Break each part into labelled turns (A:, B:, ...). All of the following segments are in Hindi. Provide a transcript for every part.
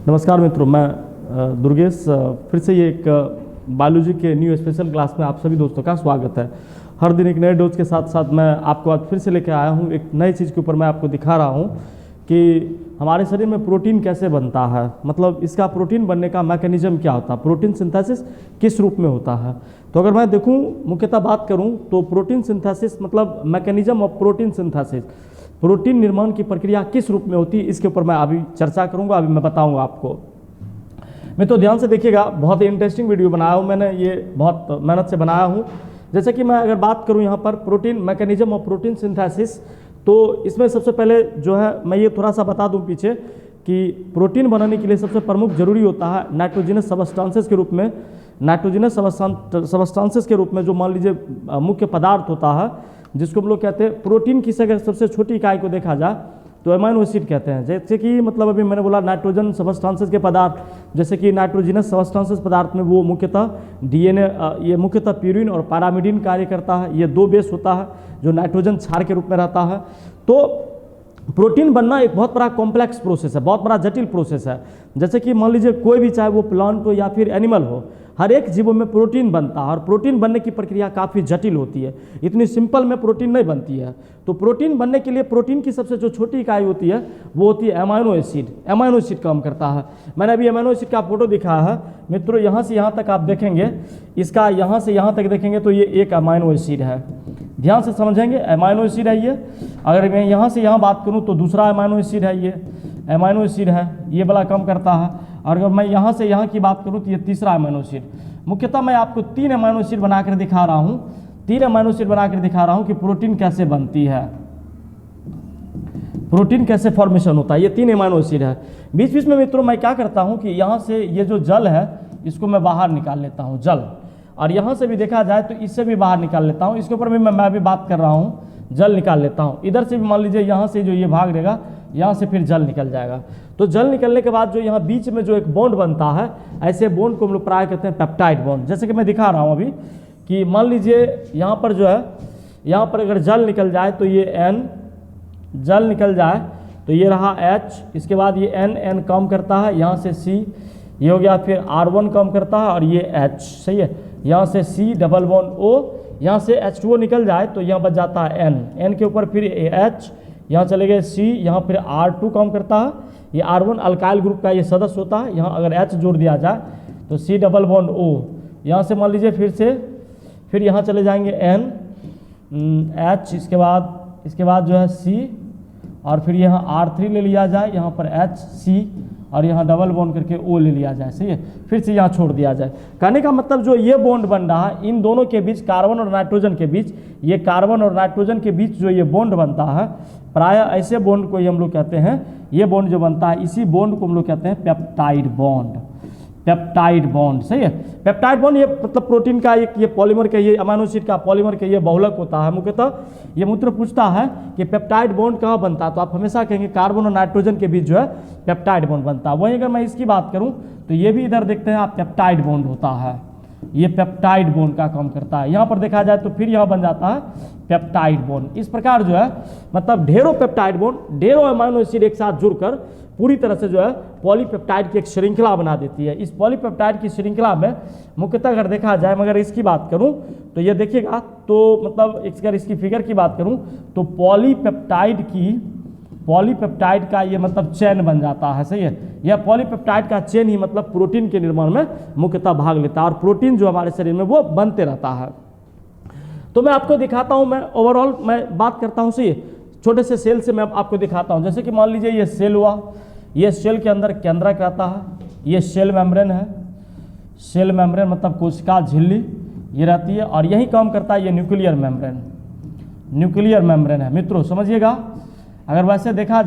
A: नमस्कार मित्रों, मैं दुर्गेश फिर से ये एक बायोलॉजी के न्यू स्पेशल क्लास में आप सभी दोस्तों का स्वागत है। हर दिन एक नए डोज के साथ साथ मैं आपको आज फिर से लेकर आया हूँ। एक नई चीज़ के ऊपर मैं आपको दिखा रहा हूँ कि हमारे शरीर में प्रोटीन कैसे बनता है, मतलब इसका प्रोटीन बनने का मैकेनिज्म क्या होता है, प्रोटीन सिंथेसिस किस रूप में होता है। तो अगर मैं देखूँ मुख्यतः बात करूँ तो प्रोटीन सिंथेसिस मतलब mechanism of protein synthesis, protein निर्माण की प्रक्रिया किस रूप में होती है, इसके ऊपर मैं अभी चर्चा करूंगा, अभी मैं बताऊंगा आपको। मैं तो ध्यान से देखिएगा, बहुत ही इंटरेस्टिंग वीडियो बनाया हूं मैंने, ये बहुत मेहनत से बनाया हूं। जैसे कि मैं अगर बात करूं यहाँ पर protein mechanism of protein synthesis, तो इसमें सबसे पहले जो है मैं ये थोड़ा सा बता दूं पीछे कि प्रोटीन बनाने के लिए सबसे प्रमुख जरूरी होता है नाइट्रोजिनस सबस्टांसेस के रूप में, नाइट्रोजिनस सबस्टांसेस के रूप में जो मान लीजिए मुख्य पदार्थ होता है, जिसको हम लोग कहते हैं प्रोटीन की अगर सबसे छोटी इकाई को देखा जाए तो अमीनो एसिड कहते हैं। जैसे कि मतलब अभी मैंने बोला नाइट्रोजन सबस्टांसेस के पदार्थ, जैसे कि नाइट्रोजिनस सबस्टांसेस पदार्थ में वो मुख्यतः डीएनए, ये मुख्यतः प्यूरिन और पैरामिडिन कार्य करता है। ये दो बेस होता है जो नाइट्रोजन क्षार के रूप में रहता है। तो प्रोटीन बनना एक बहुत बड़ा कॉम्प्लेक्स प्रोसेस है, बहुत बड़ा जटिल प्रोसेस है। जैसे कि मान लीजिए कोई भी, चाहे वो प्लांट हो या फिर एनिमल हो, हर एक जीवों में प्रोटीन बनता है और प्रोटीन बनने की प्रक्रिया काफ़ी जटिल होती है, इतनी सिंपल में प्रोटीन नहीं बनती है। तो प्रोटीन बनने के लिए प्रोटीन की सबसे जो छोटी इकाई होती है वो होती है अमीनो एसिड। अमीनो एसिड काम करता है। मैंने अभी अमीनो एसिड का फोटो दिखाया है मित्रों, यहाँ से यहाँ तक आप देखेंगे, इसका यहाँ से यहाँ तक देखेंगे तो ये एक अमीनो एसिड है। ध्यान से समझेंगे, अमीनो एसिड है ये। अगर मैं यहाँ से यहाँ बात करूँ तो दूसरा अमीनो एसिड है, ये अमीनो एसिड है, ये वाला काम करता है। और अगर मैं यहाँ से यहाँ की बात करूँ तो ये तीसरा अमीनो एसिड। मुख्यतः मैं आपको 3 अमीनो एसिड बनाकर दिखा रहा हूँ, 3 अमीनो एसिड बनाकर दिखा रहा हूँ कि प्रोटीन कैसे बनती है, प्रोटीन कैसे फॉर्मेशन होता है। ये 3 अमीनो एसिड है। बीच बीच में मित्रों मैं क्या करता हूँ कि यहाँ से ये जो जल है इसको मैं बाहर निकाल लेता हूँ, जल, और यहाँ से भी देखा जाए तो इससे भी बाहर निकाल लेता हूँ। इसके ऊपर भी मैं भी बात कर रहा हूँ, जल निकाल लेता हूँ। इधर से भी मान लीजिए यहाँ से जो ये भाग देगा, यहाँ से फिर जल निकल जाएगा। तो जल निकलने के बाद जो यहाँ बीच में जो एक बॉन्ड बनता है, ऐसे बॉन्ड को हम लोग प्राय कहते हैं पेप्टाइड बॉन्ड। जैसे कि मैं दिखा रहा हूँ अभी कि मान लीजिए यहाँ पर जो है, यहाँ पर अगर जल निकल जाए तो ये N, जल निकल जाए तो ये रहा H, इसके बाद ये N कम करता है, यहाँ से C, ये हो गया, फिर R1 कम करता है और ये H, सही है। यहाँ से C डबल बॉन्ड O, यहाँ से H2O निकल जाए तो यहाँ बच जाता है N के ऊपर फिर H, यहाँ चले गए C, यहाँ फिर R2 कम करता है, ये R1 अल्काइल ग्रुप का ये सदस्य होता है। यहाँ अगर H जोड़ दिया जाए तो C डबल बॉन्ड O, यहाँ से मान लीजिए फिर यहाँ चले जाएंगे N, H, इसके बाद जो है C, और फिर यहाँ R3 ले लिया जाए, यहाँ पर H, C, और यहाँ डबल बॉन्ड करके O ले लिया जाए, सही है। फिर से यहाँ छोड़ दिया जाए। कहने का मतलब जो ये बॉन्ड बन रहा है इन दोनों के बीच, कार्बन और नाइट्रोजन के बीच, ये कार्बन और नाइट्रोजन के बीच जो ये बॉन्ड बनता है, प्रायः ऐसे बॉन्ड को ही हम लोग कहते हैं, ये बॉन्ड जो बनता है इसी बॉन्ड को हम लोग कहते हैं पेप्टाइड बॉन्ड। पेप्टाइड बॉन्ड, सही है। पेप्टाइड बॉन्ड ये मतलब प्रोटीन का एक, ये पॉलीमर के, ये अमीनो एसिड का पॉलीमर के ये बहुलक होता है। मुख्यतः ये मित्र पूछता है कि पेप्टाइड बॉन्ड कहाँ बनता है, तो आप हमेशा कहेंगे कार्बन और नाइट्रोजन के बीच जो है पेप्टाइड बॉन्ड बनता है। वहीं अगर मैं इसकी बात करूँ तो ये भी इधर देखते हैं आप, पेप्टाइड बॉन्ड होता है, ये पेप्टाइड बॉन्ड का काम करता है। यहाँ पर देखा जाए तो फिर यहाँ बन जाता है पेप्टाइड बॉन्ड। इस प्रकार जो है मतलब ढेरों पेप्टाइड बॉन्ड, ढेरों अमीनो एसिड एक साथ जुड़कर पूरी तरह से जो है पॉलीपेप्टाइड की एक श्रृंखला बना देती है। इस पॉलीपेप्टाइड की श्रृंखला में मुख्यतः अगर देखा जाए, मगर इसकी बात करूं तो ये देखिएगा तो मतलब अगर इसकी फिगर की बात करूं तो पॉलीपेप्टाइड का ये मतलब चेन बन जाता है, सही है। यह पॉलीपेप्टाइड का चेन ही मतलब प्रोटीन के निर्माण में मुख्यतः भाग लेता है और प्रोटीन जो हमारे शरीर में वो बनते रहता है। तो मैं आपको दिखाता हूं, मैं ओवरऑल मैं बात करता हूं, सही, छोटे से सेल से मैं आपको दिखाता हूं। जैसे कि मान लीजिए ये सेल हुआ, ये सेल के अंदर केंद्रक रहता है, ये सेल मेम्ब्रेन है, सेल मेम्ब्रेन मतलब कोशिका झिल्ली ये रहती है, और यही काम करता है ये न्यूक्लियर मेम्ब्रेन, न्यूक्लियर मेम्ब्रेन है। मित्रों समझिएगा, अगर वैसे देखा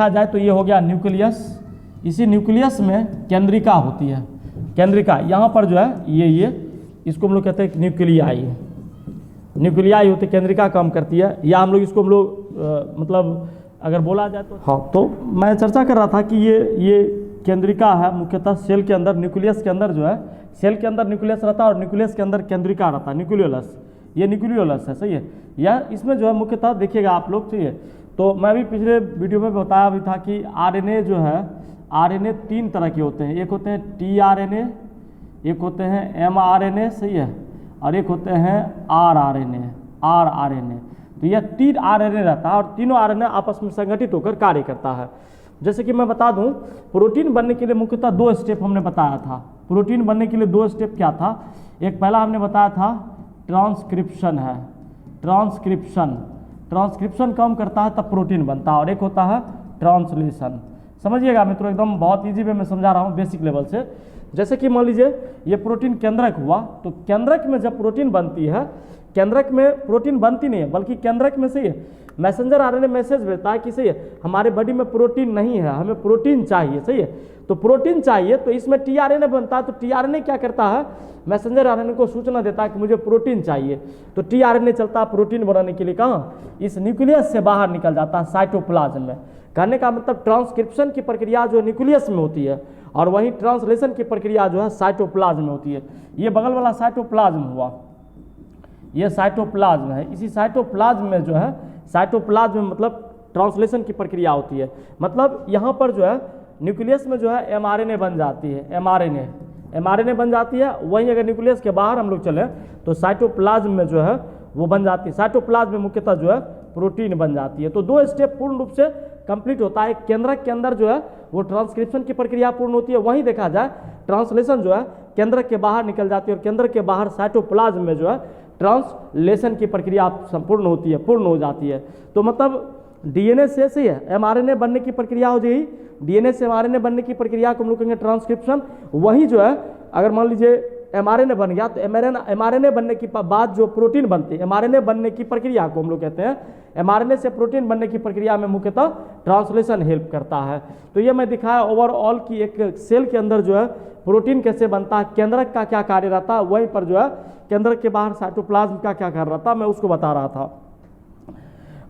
A: जाए तो ये हो गया न्यूक्लियस, इसी न्यूक्लियस में केंद्रिका होती है, केंद्रिका यहाँ पर जो है ये इसको हम लोग कहते हैं न्यूक्लियाई, न्यूक्लियाई होती, केंद्रिका काम करती है, या हम लोग मतलब अगर बोला जाए तो हाँ। तो मैं चर्चा कर रहा था कि ये केंद्रिका है मुख्यतः सेल के अंदर, न्यूक्लियस के अंदर जो है, सेल के अंदर न्यूक्लियस रहता है और न्यूक्लियस के अंदर केंद्रिका रहता है, न्यूक्लियोलस, ये न्यूक्लियोलस है, सही है। या इसमें जो है मुख्यतः देखिएगा आप लोग, सही है। तो मैं भी पिछले वीडियो में बताया भी था कि आरएनए जो है, आरएनए 3 तरह के होते हैं, एक होते हैं टीआरएनए, एक होते हैं एमआरएनए, सही है, और एक होते हैं आरआरएनए। तो यह 3 आरएनए रहता है और तीनों आरएनए आपस में संगठित होकर कार्य करता है। जैसे कि मैं बता दूं, प्रोटीन बनने के लिए मुख्यतः 2 स्टेप हमने बताया था। प्रोटीन बनने के लिए 2 स्टेप क्या था? एक पहला हमने बताया था ट्रांसक्रिप्शन है, ट्रांसक्रिप्शन काम करता है तब प्रोटीन बनता है, और एक होता है ट्रांसलेशन। समझिएगा मित्रों, एकदम बहुत ईजी वे में समझा रहा हूँ बेसिक लेवल से। जैसे कि मान लीजिए ये प्रोटीन केंद्रक हुआ, तो केंद्रक में जब प्रोटीन बनती है, केंद्रक में प्रोटीन बनती नहीं है, बल्कि केंद्रक में से मैसेंजर आरएनए मैसेज भेजता है कि सही है हमारे बॉडी में प्रोटीन नहीं है, हमें प्रोटीन चाहिए, सही है। तो प्रोटीन चाहिए तो इसमें टीआरएनए बनता है, तो टीआरएनए क्या करता है, मैसेंजर आरएनए को सूचना देता है कि मुझे प्रोटीन चाहिए। तो टीआरएनए चलता है प्रोटीन बनाने के लिए कहाँ, इस न्यूक्लियस से बाहर निकल जाता है साइटोप्लाज्म में। कहने का मतलब ट्रांसक्रिप्शन की प्रक्रिया जो न्यूक्लियस में होती है और वहीं ट्रांसलेशन की प्रक्रिया जो है साइटोप्लाज्म में होती है। ये बगल वाला साइटोप्लाज्म हुआ, ये साइटोप्लाज्म है। इसी साइटोप्लाज्म में जो है, साइटोप्लाज्म में मतलब ट्रांसलेशन की प्रक्रिया होती है। मतलब यहाँ पर जो है न्यूक्लियस में जो है एमआरएनए बन जाती है, एमआरएनए बन जाती है। वहीं अगर न्यूक्लियस के बाहर हम लोग चलें तो साइटोप्लाज्म में जो है वो बन जाती है, साइटोप्लाज्म में मुख्यतः जो है प्रोटीन बन जाती है। तो 2 स्टेप पूर्ण रूप से कंप्लीट होता है। केंद्रक के अंदर जो है वो ट्रांसक्रिप्शन की प्रक्रिया पूर्ण होती है, वहीं देखा जाए ट्रांसलेशन जो है केंद्रक के बाहर निकल जाती है, और केंद्र के बाहर साइटोप्लाज्म में जो है ट्रांसलेशन की प्रक्रिया संपूर्ण होती है, पूर्ण हो जाती है। तो मतलब डीएनए से सही है एमआरएनए बनने की प्रक्रिया हो जाएगी, डीएनए से एमआरएनए बनने की प्रक्रिया को हम लोग कहेंगे ट्रांसक्रिप्शन। वही जो है अगर मान लीजिए एमआरएनए बन गया तो एमआरएनए बनने के बाद जो प्रोटीन बनती है, एमआरएनए बनने की प्रक्रिया को हम लोग कहते हैं, एमआरएनए से प्रोटीन बनने की प्रक्रिया में मुख्यतः ट्रांसलेशन हेल्प करता है। तो ये मैं दिखाया ओवरऑल की एक सेल के अंदर जो है प्रोटीन कैसे बनता है, केंद्रक का क्या कार्य रहता है, वहीं पर जो है केंद्रक के बाहर साइटोप्लाज्म का क्या कार्य रहता है, मैं उसको बता रहा था।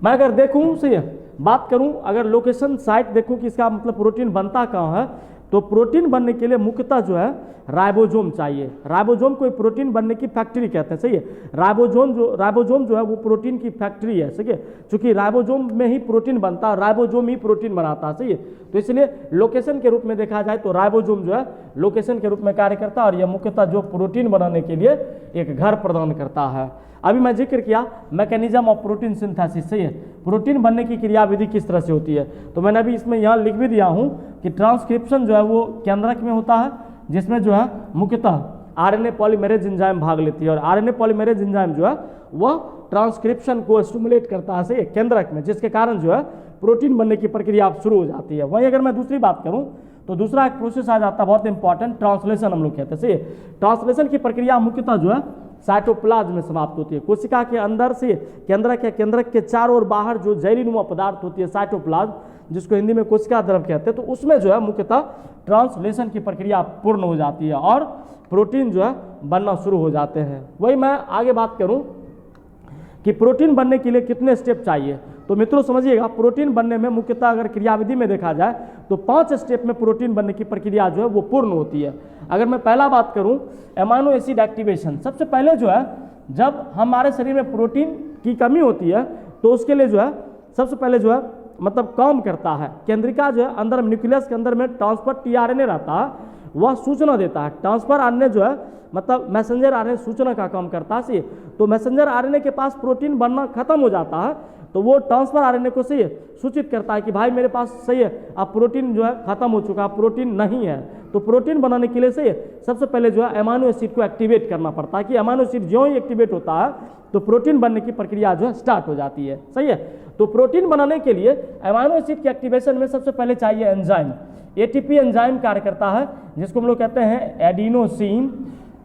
A: मैं अगर देखूं सही है, बात करूं अगर लोकेशन साइट देखूं कि इसका मतलब प्रोटीन बनता कहाँ है, तो प्रोटीन बनने के लिए मुख्यतः जो है राइबोसोम चाहिए। राइबोसोम को प्रोटीन बनने की फैक्ट्री कहते हैं, सही है। राइबोसोम जो है वो प्रोटीन की फैक्ट्री है, सही है। चूंकि राइबोसोम में ही प्रोटीन बनता है, राइबोसोम ही प्रोटीन बनाता है, सही है। तो इसलिए लोकेशन के रूप में देखा जाए तो राइबोसोम जो है लोकेशन के रूप में कार्य करता है, और यह मुख्यतः जो प्रोटीन बनाने के लिए एक घर प्रदान करता है। अभी मैं जिक्र किया मैकेनिज्म ऑफ प्रोटीन सिंथेसिस, सही है। प्रोटीन बनने की क्रियाविधि किस तरह से होती है, तो मैंने अभी इसमें यहाँ लिख भी दिया हूँ कि ट्रांसक्रिप्शन जो है वो केंद्रक में होता है, जिसमें जो है मुख्यतः आरएनए पॉलीमरेज एंजाइम भाग लेती है, और आरएनए पॉलीमरेज एंजाइम जो है वह ट्रांसक्रिप्शन को स्टिमुलेट करता है, सही है, केंद्रक में, जिसके कारण जो है प्रोटीन बनने की प्रक्रिया शुरू हो जाती है। वहीं अगर मैं दूसरी बात करूँ तो दूसरा एक प्रोसेस आ जाता है बहुत इंपॉर्टेंट, ट्रांसलेशन हम लोग कहते हैं, सही है। ट्रांसलेशन की प्रक्रिया मुख्यतः जो है साइटोप्लाज्म में समाप्त होती है। कोशिका के अंदर से केंद्रक के चारों ओर बाहर जो जैलीनुमा पदार्थ होती है साइटोप्लाज्म, जिसको हिंदी में कोशिका द्रव कहते हैं, तो उसमें जो है मुख्यतः ट्रांसलेशन की प्रक्रिया पूर्ण हो जाती है और प्रोटीन जो है बनना शुरू हो जाते हैं। वही मैं आगे बात करूं कि प्रोटीन बनने के लिए कितने स्टेप चाहिए, तो मित्रों समझिएगा प्रोटीन बनने में मुख्यतः अगर क्रियाविधि में देखा जाए तो 5 स्टेप में प्रोटीन बनने की प्रक्रिया जो है वो पूर्ण होती है। अगर मैं पहला बात करूं एमाइनो एसिड एक्टिवेशन, सबसे पहले जो है जब हमारे शरीर में प्रोटीन की कमी होती है तो उसके लिए जो है सबसे पहले जो है मतलब काम करता है केंद्रिका जो है अंदर न्यूक्लियस के अंदर में ट्रांसफर टीआरएनए रहता है, वह सूचना देता है। ट्रांसफर आरएनए जो है मतलब मैसेंजर आरएनए सूचना का काम करता है, तो मैसेंजर आरएनए के पास प्रोटीन बनना खत्म हो जाता है तो वो ट्रांसफर आरएनए को सही सूचित करता है कि भाई मेरे पास सही है अब प्रोटीन जो है खत्म हो चुका, प्रोटीन नहीं है। तो प्रोटीन बनाने के लिए सही सबसे पहले जो है अमाइनो एसिड को एक्टिवेट करना पड़ता है कि अमाइनो एसिड जो ही एक्टिवेट होता है तो प्रोटीन बनने की प्रक्रिया जो है स्टार्ट हो जाती है, सही है। तो प्रोटीन बनाने के लिए अमाइनो एसिड के एक्टिवेशन में सबसे पहले चाहिए एंजाइम। एटीपी एंजाइम कार्य करता है जिसको हम लोग कहते हैं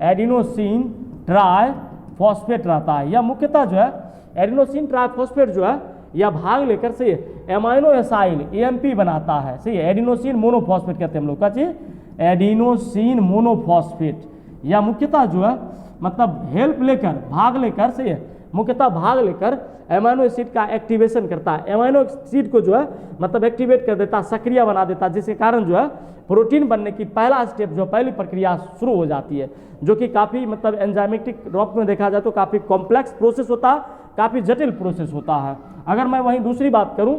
A: एडिनोसिन ट्राइफॉस्फेट रहता है। यह मुख्यतः जो है एडिनोसिन ट्राइफॉस्फेट जो है यह भाग लेकर से एमाइनो एसाइल एएमपी बनाता है, सही है। एडिनोसिन मोनोफॉस्फेट कहते हैं हम लोग, क्या चाहिए एडिनोसिन मोनोफॉस्फेट। यह मुख्यतः जो है मतलब हेल्प लेकर भाग लेकर से मुख्यतः भाग लेकर एमाइनो एसिड का एक्टिवेशन करता है। एमाइनो एसिड को जो है मतलब एक्टिवेट कर देता है, सक्रिय बना देता है, जिसके कारण जो है प्रोटीन बनने की पहला स्टेप जो पहली प्रक्रिया शुरू हो जाती है, जो कि काफ़ी मतलब एंजाइमेटिक रूप में देखा जाए तो काफ़ी कॉम्प्लेक्स प्रोसेस होता है, काफ़ी जटिल प्रोसेस होता है। अगर मैं वहीं दूसरी बात करूं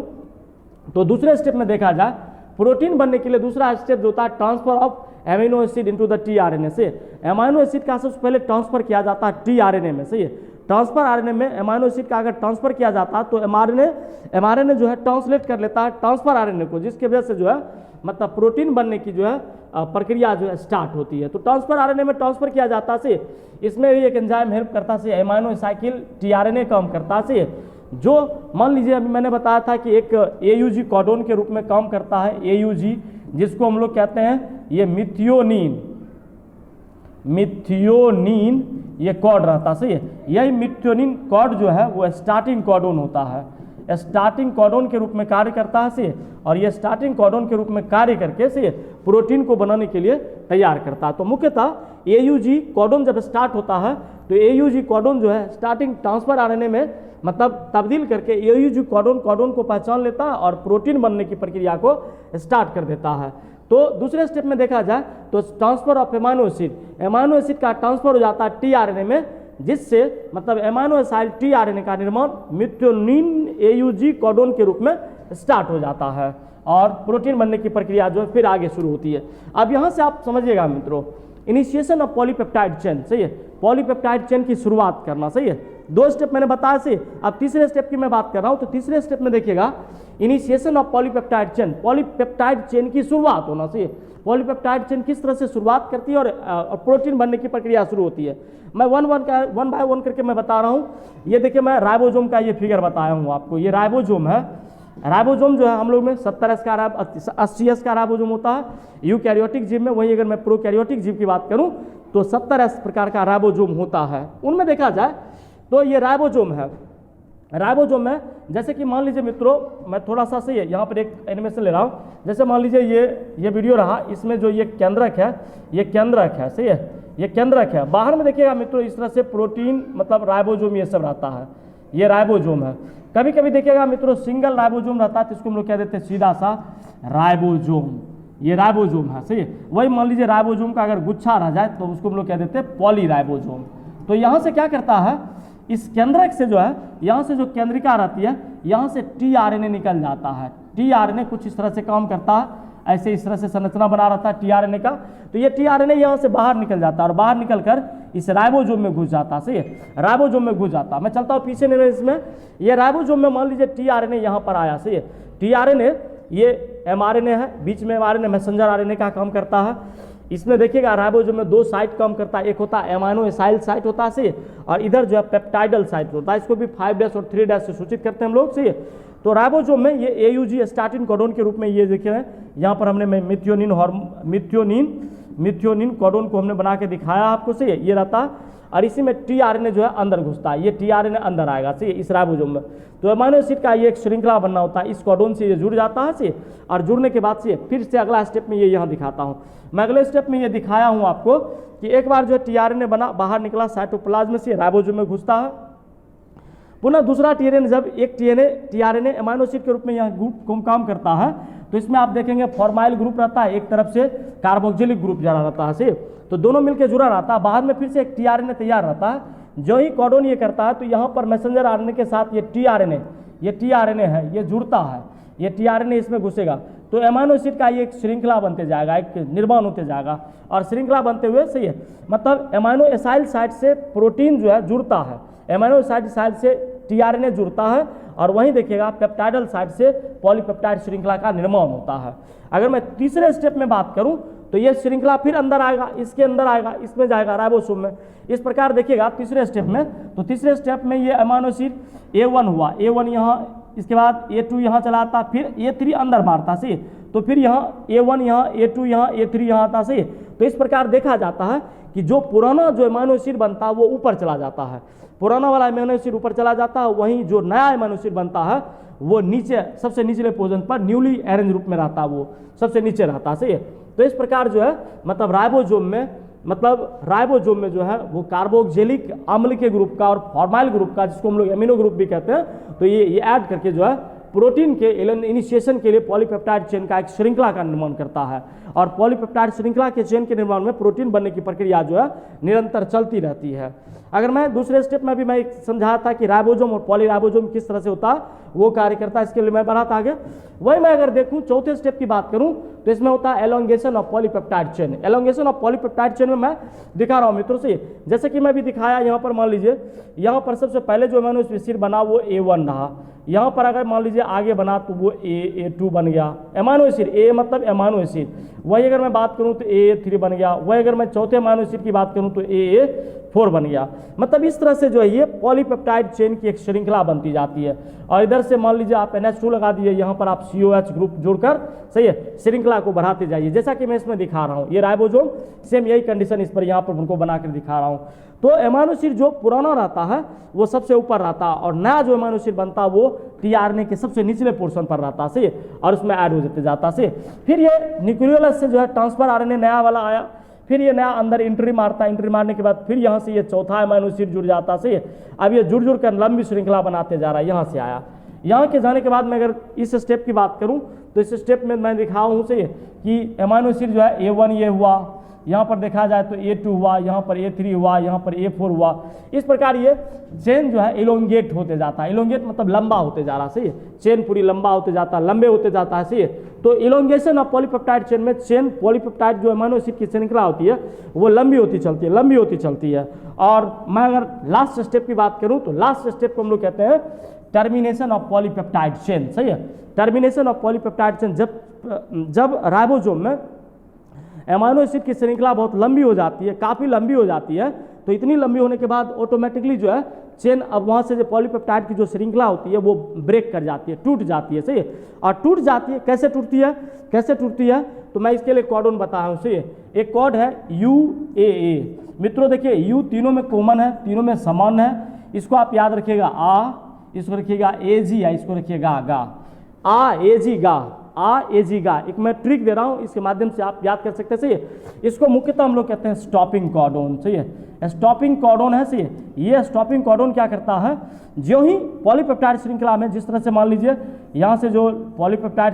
A: तो दूसरे स्टेप में देखा जाए प्रोटीन बनने के लिए दूसरा स्टेप जो होता है transfer of amino acid into the tRNA से एमाइनो एसिड का सबसे पहले ट्रांसफर किया जाता है टीआरएनए में, सही है। ट्रांसफर आरएनए में एमाइनो एसिड का अगर ट्रांसफर किया जाता है तो एमआरएनए जो है ट्रांसलेट कर लेता है ट्रांसफर आरएनए को, जिसकी वजह से जो है मतलब प्रोटीन बनने की जो है प्रक्रिया जो है स्टार्ट होती है। तो ट्रांसफर आरएनए में ट्रांसफर किया जाता है, इसमें भी एक एंजाइम हेल्प करता है, एमाइनो साइकिल टीआरएनए काम करता है, जो मान लीजिए अभी मैंने बताया था कि एक एयूजी कोडोन के रूप में काम करता है। एयूजी जिसको हम लोग कहते हैं ये मिथियोनिन ये कॉड रहता, सही है। यही मिथियोनिन कॉड जो है वो स्टार्टिंग कोडोन होता है, स्टार्टिंग कोडोन के रूप में कार्य करता है, सही है। और ये स्टार्टिंग कोडोन के रूप में कार्य करके सही है प्रोटीन को बनाने के लिए तैयार करता है। तो मुख्यतः एयूजी कोडोन जब स्टार्ट होता है तो एयूजी कोडोन जो है स्टार्टिंग ट्रांसफर आरएनए में मतलब तब्दील करके एयूजी कोडोन को पहचान लेता है और प्रोटीन बनने की प्रक्रिया को स्टार्ट कर देता है। तो दूसरे स्टेप में देखा जाए तो ट्रांसफर ऑफ एमाइनो एसिड का ट्रांसफर हो जाता है टीआरएनए में, जिससे मतलब एमाइनो एसिड टीआरएनए का निर्माण मिथियोनिन एयूजी कोडोन के रूप में स्टार्ट हो जाता है और प्रोटीन बनने की प्रक्रिया जो है फिर आगे शुरू होती है। अब यहाँ से आप समझिएगा मित्रों, इनिशिएशन ऑफ पॉलीपेप्टाइड चेन, सही है। पॉलीपेप्टाइड चेन की शुरुआत करना, सही है। 2 स्टेप मैंने बताया, सही। अब तीसरे स्टेप की मैं बात कर रहा हूँ, तो तीसरे स्टेप में देखिएगा इनिशिएशन ऑफ पॉलीपेप्टाइड चेन की शुरुआत होना, सही है। पॉलीपेप्टाइड चेन किस तरह से शुरुआत करती है और प्रोटीन बनने की प्रक्रिया शुरू होती है, मैं वन बाय वन करके मैं बता रहा हूँ। ये देखिए मैं राइबोसोम का ये फिगर बताया हूँ आपको, ये राइबोसोम है। राइबोसोम जो है हम लोग में 70S का 80S का राइबोसोम होता है यूकैरियोटिक जीव में, वहीं अगर मैं प्रोकैरियोटिक जीव की बात करूं तो 70S प्रकार का राइबोसोम होता है। उनमें देखा जाए तो ये राइबोसोम है। राइबोसोम में जैसे कि मान लीजिए मित्रों, मैं थोड़ा सा सही है यहाँ पर एक एनिमेशन ले रहा हूँ। जैसे मान लीजिए ये वीडियो रहा, इसमें जो ये केंद्रक है, ये केंद्रक है, सही है, ये केंद्रक है। बाहर में देखिएगा मित्रों इस तरह से प्रोटीन मतलब राइबोसोम ये सब रहता है, ये राइबोसोम है। कभी कभी देखिएगा मित्रों सिंगल राइबोसोम रहता है तो इसको हम लोग कह देते हैं सीधा सा राइबोसोम, ये राइबोसोम है, सही है। वही मान लीजिए राइबोसोम का अगर गुच्छा रह जाए तो उसको हम लोग कह देते हैं पॉलीराइबोसोम। तो यहाँ से क्या करता है, इस केंद्रक से जो है यहाँ से जो केंद्रिका रहती है यहाँ से टीआरएनए निकल जाता है। टीआरएनए कुछ इस तरह से काम करता है, ऐसे इस तरह से संरचना बना रहता है टीआरएनए का। तो ये टीआरएनए यहाँ से बाहर निकल जाता है और बाहर निकलकर इस राइबोसोम में घुस जाता है, सही है, राइबोसोम में घुस जाता है। मैं चलता हूँ पीछे नहीं, इसमें ये राइबोसोम में मान लीजिए टीआरएनए यहाँ पर आया, सही है। टीआरएनए ये एमआरएनए है, बीच में एमआरएनए मैसेंजर आरएनए का काम करता है। इसमें देखिएगा राइबोसोम में 2 साइट काम करता है, एक होता है एमाइनो एसाइल साइट होता है, सही, और इधर जो है पेप्टाइडल साइट होता है। इसको भी 5' और 3' से सूचित करते हैं हम लोग, सही है। तो राइबोसोम में ये एयूजी स्टार्टिंग कोडोन के रूप में ये देखिए यहाँ पर हमने मिथियोनिन कोडोन को हमने बना के दिखाया आपको, सही है, ये रहता है। और इसी में टीआरएनए जो है अंदर घुसता है, ये टीआरएनए अंदर आएगा, सही है, इस राइबोसोम में। तो एमाइनो एसिड का ये एक श्रृंखला बनना होता है, इस कोडोन से ये जुड़ जाता है, सही, और जुड़ने के बाद से फिर से अगला स्टेप में ये यहाँ दिखाता हूँ। मैं अगले स्टेप में ये दिखाया हूँ आपको कि एक बार जो टीआरएनए बना बाहर निकला साइटोप्लाज्म से राइबोसोम में घुसता है, पुनः दूसरा टीआरएनए जब एक टीआरएनए एमाइनो एसिड के रूप में यहाँ ग्रुप काम करता है तो इसमें आप देखेंगे फॉर्माइल ग्रुप रहता है, एक तरफ से कार्बोक्सिलिक ग्रुप जुड़ा रहता है, सही, तो दोनों मिलकर जुड़ा रहता है। बाद में फिर से एक टीआरएनए तैयार रहता है। जो ही कोडोन ये करता है तो यहाँ पर मैसेंजर आरएनए के साथ ये टीआरएनए है, ये जुड़ता है, ये टीआरएनए इसमें घुसेगा तो एमाइनो एसिड का ये एक श्रृंखला बनते जाएगा, एक निर्माण होते जाएगा। और श्रृंखला बनते हुए, सही है, मतलब एमाइनो एसाइल साइट से प्रोटीन जो है जुड़ता है, एमाइनो एसाइड साइट से टीआरएनए जुड़ता है और वहीं देखिएगा पेप्टाइडल साइट से पॉलीपेप्टाइड श्रृंखला का निर्माण होता है। अगर मैं तीसरे स्टेप में बात करूं तो ये श्रृंखला फिर अंदर आएगा, इसके अंदर आएगा, इसमें जाएगा राइबोसोम में। इस प्रकार देखिएगा तीसरे स्टेप में, तो तीसरे स्टेप में ये अमाइनो एसिड A1 हुआ, A1 यहाँ, इसके बाद A2 यहाँ चलाता, फिर A3 अंदर मारता, सही, तो फिर यहाँ A1 यहाँ, A2 यहाँ, A3 यहाँ आता, सही। तो इस प्रकार देखा जाता है कि जो पुराना जो अमाइनो एसिड बनता है वो ऊपर चला जाता है, पुराना वाला अमाइनो एसिड ऊपर चला जाता है, वहीं जो नया अमाइनो एसिड बनता है वो नीचे सबसे निचले पोजीशन पर न्यूली अरेंज रूप में रहता है, वो सबसे नीचे रहता है, सही है। तो इस प्रकार जो है मतलब राइबोसोम में जो है वो कार्बोक्सिलिक अम्ल के ग्रुप का और फॉर्माइल ग्रुप का, जिसको हम लोग एमिनो ग्रुप भी कहते हैं, तो ये ऐड करके जो है प्रोटीन के इनिशिएशन के लिए पॉलीपेप्टाइड चेन का एक श्रृंखला का निर्माण करता है, और पॉलीपेप्टाइड श्रृंखला के चेन के निर्माण में प्रोटीन बनने की प्रक्रिया जो है निरंतर चलती रहती है। अगर मैं दूसरे स्टेप में भी मैं समझाया था कि राइबोसोम और पॉलीराइबोसोम किस तरह से होता है वो कार्य करता है, इसके लिए मैं बढ़ाता आगे। वही मैं अगर देखूं चौथे स्टेप की बात करूं तो इसमें होता है elongation of polypeptide chain. Elongation of polypeptide chain में मैं दिखा रहा हूं मित्रों से, जैसे कि मैं भी दिखाया यहाँ पर, मान लीजिए यहाँ पर सबसे पहले जो अमीनो एसिड बना वो A1 रहा, यहाँ पर अगर मान लीजिए आगे बना तो वो A2 बन गया, अमीनो एसिड A मतलब अमीनो एसिड। वही अगर मैं बात करूँ तो A3 बन गया, वही अगर मैं चौथे अमीनो एसिड की बात करूँ तो AA4 बन गया। मतलब इस तरह से जो है ये पॉलीपेप्टाइड चेन की एक श्रृंखला बनती जाती है। और इधर से मान लीजिए आप NH2 लगा दिए, यहाँ पर आप COH ग्रुप जोड़कर, सही है, श्रृंखला को बढ़ाते जाइए, जैसा कि मैं इसमें दिखा रहा हूँ। ये राइबोसोम सेम यही कंडीशन इस पर यहाँ पर उनको बनाकर दिखा रहा हूँ। तो अमीनो एसिड जो पुराना रहता है वो सबसे ऊपर रहता है, और नया जो अमीनो एसिड बनता है वो tRNA के सबसे निचले पोर्शन पर रहता है, सही है, और उसमें ऐड हो जाते जाता है, सही है। फिर ये न्यूक्लियोलस से जो है ट्रांसफर RNA नया वाला आया, फिर ये नया अंदर एंट्री मारता है, एंट्री मारने के बाद फिर यहाँ से ये चौथा अमीनो एसिड जुड़ जाता है, सही है। अब ये जुड़ जुड़ कर लंबी श्रृंखला बनाते जा रहा है, यहाँ से आया। यहाँ के जाने के बाद मैं अगर इस स्टेप की बात करूँ तो इस स्टेप में मैं दिखाऊँ हूँ सही है कि अमीनो एसिड जो है A1 ये हुआ, यहाँ पर देखा जाए तो A2 हुआ, यहाँ पर A3 हुआ, यहाँ पर A4 हुआ। इस प्रकार ये चेन जो है इलोंगेट होते जाता है, इलोंगेट मतलब लंबा होते जा रहा, सही है, चेन पूरी लंबा होते जाता है, लंबे होते जाता है, सही है। तो इलोंगेशन ऑफ पॉलीपेप्टाइड चेन में चेन पॉलीपेप्टाइड जो अमीनो एसिड की श्रृंखला होती है वो लंबी होती चलती है, लंबी होती चलती है। और मैं अगर लास्ट स्टेप की बात करूँ तो लास्ट स्टेप को हम लोग कहते हैं टर्मिनेशन ऑफ पॉलीपेप्टाइड चेन, सही है। टर्मिनेशन ऑफ पॉलीपेप्टाइड चेन जब राइबोसोम में अमीनो एसिड की श्रृंखला बहुत लंबी हो जाती है, काफ़ी लंबी हो जाती है, तो इतनी लंबी होने के बाद ऑटोमेटिकली जो है चेन अब वहाँ से जो पॉलीपेप्टाइड की जो श्रृंखला होती है वो ब्रेक कर जाती है, टूट जाती है, सही है। और टूट जाती है, कैसे टूटती है, कैसे टूटती है, तो मैं इसके लिए कोडन बताया हूँ, सही है। एक कोड है UAA। मित्रों देखिए U तीनों में कॉमन है, तीनों में समान है, इसको आप याद रखिएगा आ, इसको रखिएगा AG, इसको रखिएगा गा, आ AG गा, आ AG गा। एक मैं ट्रिक दे रहा हूँ, इसके माध्यम से आप याद कर सकते हैं, सही है। इसको मुख्यतः हम लोग कहते हैं स्टॉपिंग कोडन, सही है, स्टॉपिंग कोडन है, सही है। ये स्टॉपिंग कोडन क्या करता है, जो ही पॉलीपेप्टाइड श्रृंखला में जिस तरह से मान लीजिए यहाँ से जो polypeptide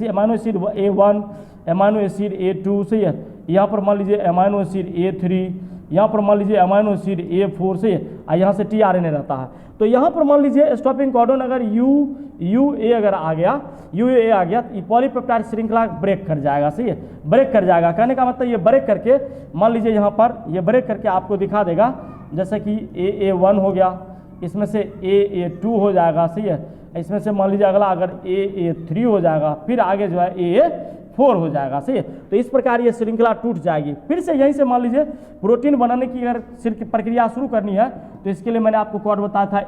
A: amino acid A1, amino acid A2, सही है, यहाँ पर मान लीजिए अमीनो एसिड A3, यहाँ पर मान लीजिए अमीनो एसिड A4, सही है, और यहाँ से tRNA रहता है। तो यहाँ पर मान लीजिए स्टॉपिंग कोडन अगर UA अगर आ गया, UA आ गया, तो पॉलीपेप्टाइड श्रृंखला ब्रेक कर जाएगा, सही है, ब्रेक कर जाएगा। कहने का मतलब ये ब्रेक करके मान लीजिए यहाँ पर ये ब्रेक करके आपको दिखा देगा, जैसे कि AA1 हो गया, इसमें से AA2 हो जाएगा, सही है, इसमें से मान लीजिए अगला अगर AA3 हो जाएगा, फिर आगे जो है AA4 हो जाएगा, सही है। तो इस प्रकार ये श्रृंखला टूट जाएगी। फिर से यहीं से मान लीजिए प्रोटीन बनाने की अगर प्रक्रिया शुरू करनी है तो इसके लिए मैंने आपको कोड बताया था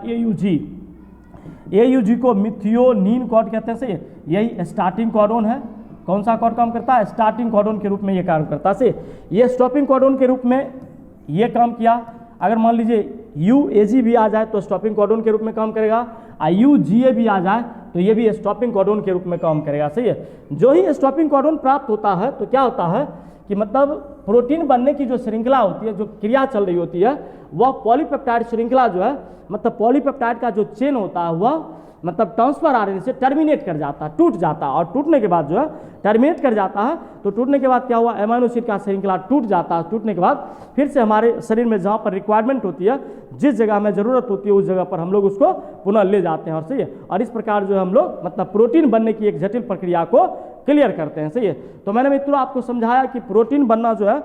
A: AUG को मिथियोनिन कोड कहते हैं, सही है। यही स्टार्टिंग कोडन है। कौन सा कोड काम करता है, स्टार्टिंग कोडन के रूप में ये काम करता है, सही। ये स्टॉपिंग कोडन के रूप में ये काम किया। अगर मान लीजिए UAG भी आ जाए तो स्टॉपिंग कोडन के रूप में काम करेगा, और UGA भी आ जाए तो ये भी स्टॉपिंग कोडन के रूप में काम करेगा, सही है। जो ही स्टॉपिंग कोडन प्राप्त होता है तो क्या होता है कि मतलब प्रोटीन बनने की जो श्रृंखला होती है, जो क्रिया चल रही होती है, वह पॉलीपेप्टाइड श्रृंखला जो है, मतलब पॉलीपेप्टाइड का जो चेन होता है वह मतलब ट्रांसफर RNA से टर्मिनेट कर जाता है, टूट जाता है। और टूटने के बाद जो है टर्मिनेट कर जाता है, तो टूटने के बाद क्या हुआ, अमीनो एसिड का श्रृंखला टूट जाता है। टूटने के बाद फिर से हमारे शरीर में जहाँ पर रिक्वायरमेंट होती है, जिस जगह में ज़रूरत होती है उस जगह पर हम लोग उसको पुनः ले जाते हैं, और सही है। और इस प्रकार जो है हम लोग मतलब प्रोटीन बनने की एक जटिल प्रक्रिया को क्लियर करते हैं, सही है। तो मैंने मित्रों आपको समझाया कि प्रोटीन बनना जो है,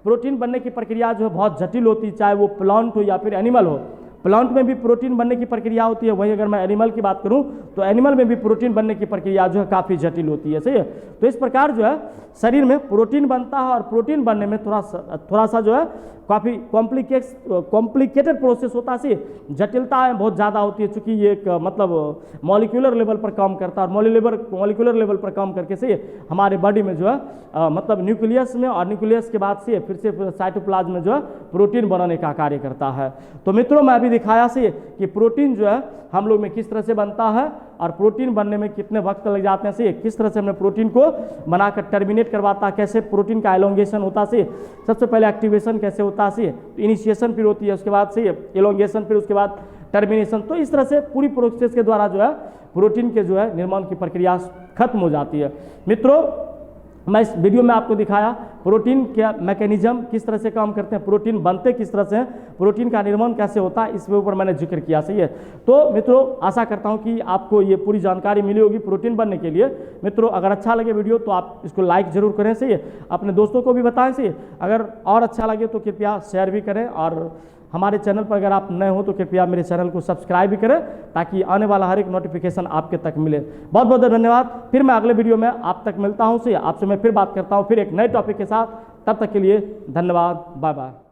A: प्रोटीन बनने की प्रक्रिया जो है बहुत जटिल होती है, चाहे वो प्लांट हो या फिर एनिमल हो। प्लांट में भी प्रोटीन बनने की प्रक्रिया होती है, वहीं अगर मैं एनिमल की बात करूं तो एनिमल में भी प्रोटीन बनने की प्रक्रिया जो है काफ़ी जटिल होती है, सही है। तो इस प्रकार जो है शरीर में प्रोटीन बनता है, और प्रोटीन बनने में थोड़ा सा जो है काफ़ी कॉम्प्लिकेटेड प्रोसेस होता है, सही। जटिलताएँ बहुत ज़्यादा होती है, चूँकि ये एक मतलब मॉलिक्यूलर लेवल पर काम करता है, और मॉलिक्यूलर लेवल पर काम करके सही हमारे बॉडी में जो है मतलब न्यूक्लियस में, और न्यूक्लियस के बाद से फिर से साइटोप्लाज्म में जो है प्रोटीन बनाने का कार्य करता है। तो मित्रों मैं अभी दिखाया से कि प्रोटीन जो है हम लोग में किस तरह से बनता है, और प्रोटीन बनने में कितने वक्त लग जाते हैं, से किस तरह से हमने प्रोटीन को बनाकर टर्मिनेट करवाता है, कैसे प्रोटीन का एलोंगेशन होता है, से सबसे पहले एक्टिवेशन कैसे होता है, से इनिशिएशन फिर होती है, उसके बाद से एलोंगेशन, फिर उसके बाद टर्मिनेशन। तो इस तरह से पूरी प्रोसेस के द्वारा जो है प्रोटीन के जो है निर्माण की प्रक्रिया खत्म हो जाती है। मित्रों, मैं इस वीडियो में आपको दिखाया प्रोटीन क्या मैकेनिज्म, किस तरह से काम करते हैं, प्रोटीन बनते किस तरह से हैं, प्रोटीन का निर्माण कैसे होता है, इसके ऊपर मैंने जिक्र किया। सही है। तो मित्रों, आशा करता हूं कि आपको ये पूरी जानकारी मिली होगी प्रोटीन बनने के लिए। मित्रों, अगर अच्छा लगे वीडियो तो आप इसको लाइक जरूर करें। सही है। अपने दोस्तों को भी बताएं। सही है। अगर और अच्छा लगे तो कृपया शेयर भी करें, और हमारे चैनल पर अगर आप नए हो तो कृपया मेरे चैनल को सब्सक्राइब भी करें, ताकि आने वाला हर एक नोटिफिकेशन आपके तक मिले। बहुत बहुत धन्यवाद। फिर मैं अगले वीडियो में आप तक मिलता हूं। आपसे मैं फिर बात करता हूं, फिर एक नए टॉपिक के साथ। तब तक के लिए धन्यवाद। Bye bye.